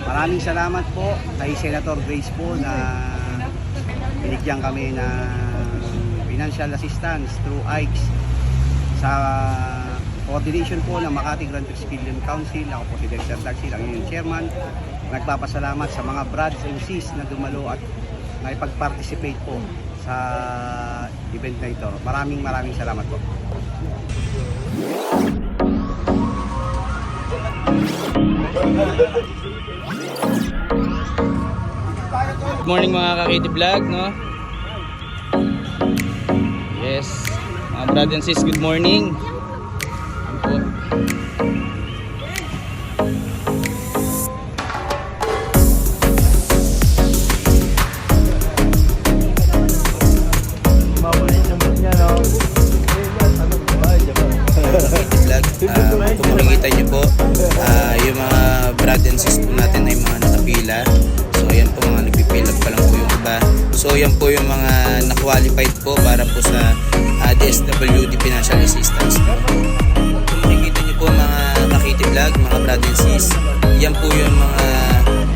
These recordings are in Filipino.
Maraming salamat po kay Senator Grace po na binigyan kami ng financial assistance through AICS sa coordination po ng Makati Grand Prix Pavilion Council. Ako po si Dexter Taxil, ang inyong chairman. Nagpapasalamat sa mga brothers and sis na dumalo at naipag-participate po sa event na ito. Maraming salamat po. Good morning mga ka-KT Vlog, no? Yes, mga brad and sis, good morning. Ano po? Kung makikita nyo po, yung mga brad and sis po natin ay mga nakapila. So ayan po, mga nagpipila pa lang po yung iba. So yan po yung mga na-qualified po para po sa DSWD Financial Assistance. Kung makikita nyo po mga ka-KT Vlog, mga brad and sis, yan po yung mga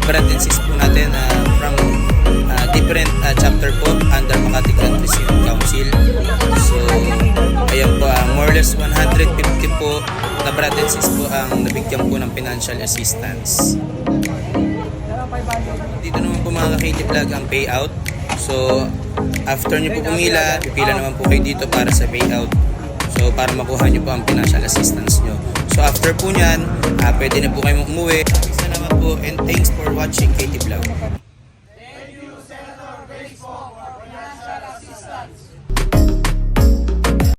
brad and sis po natin from different chapter po under Makati Grand Prix Council. So ayan po, more or less 150 po na brad and sis po ang nabigyan po ng financial assistance. Dito naman po mga ka-KT Vlog ang payout. So after nyo po pipila naman po kayo dito para sa payout. So para makuha nyo po ang financial assistance nyo. So after po nyan, pwede na po kayo umuwi. Salamat po and thanks for watching KT Vlog.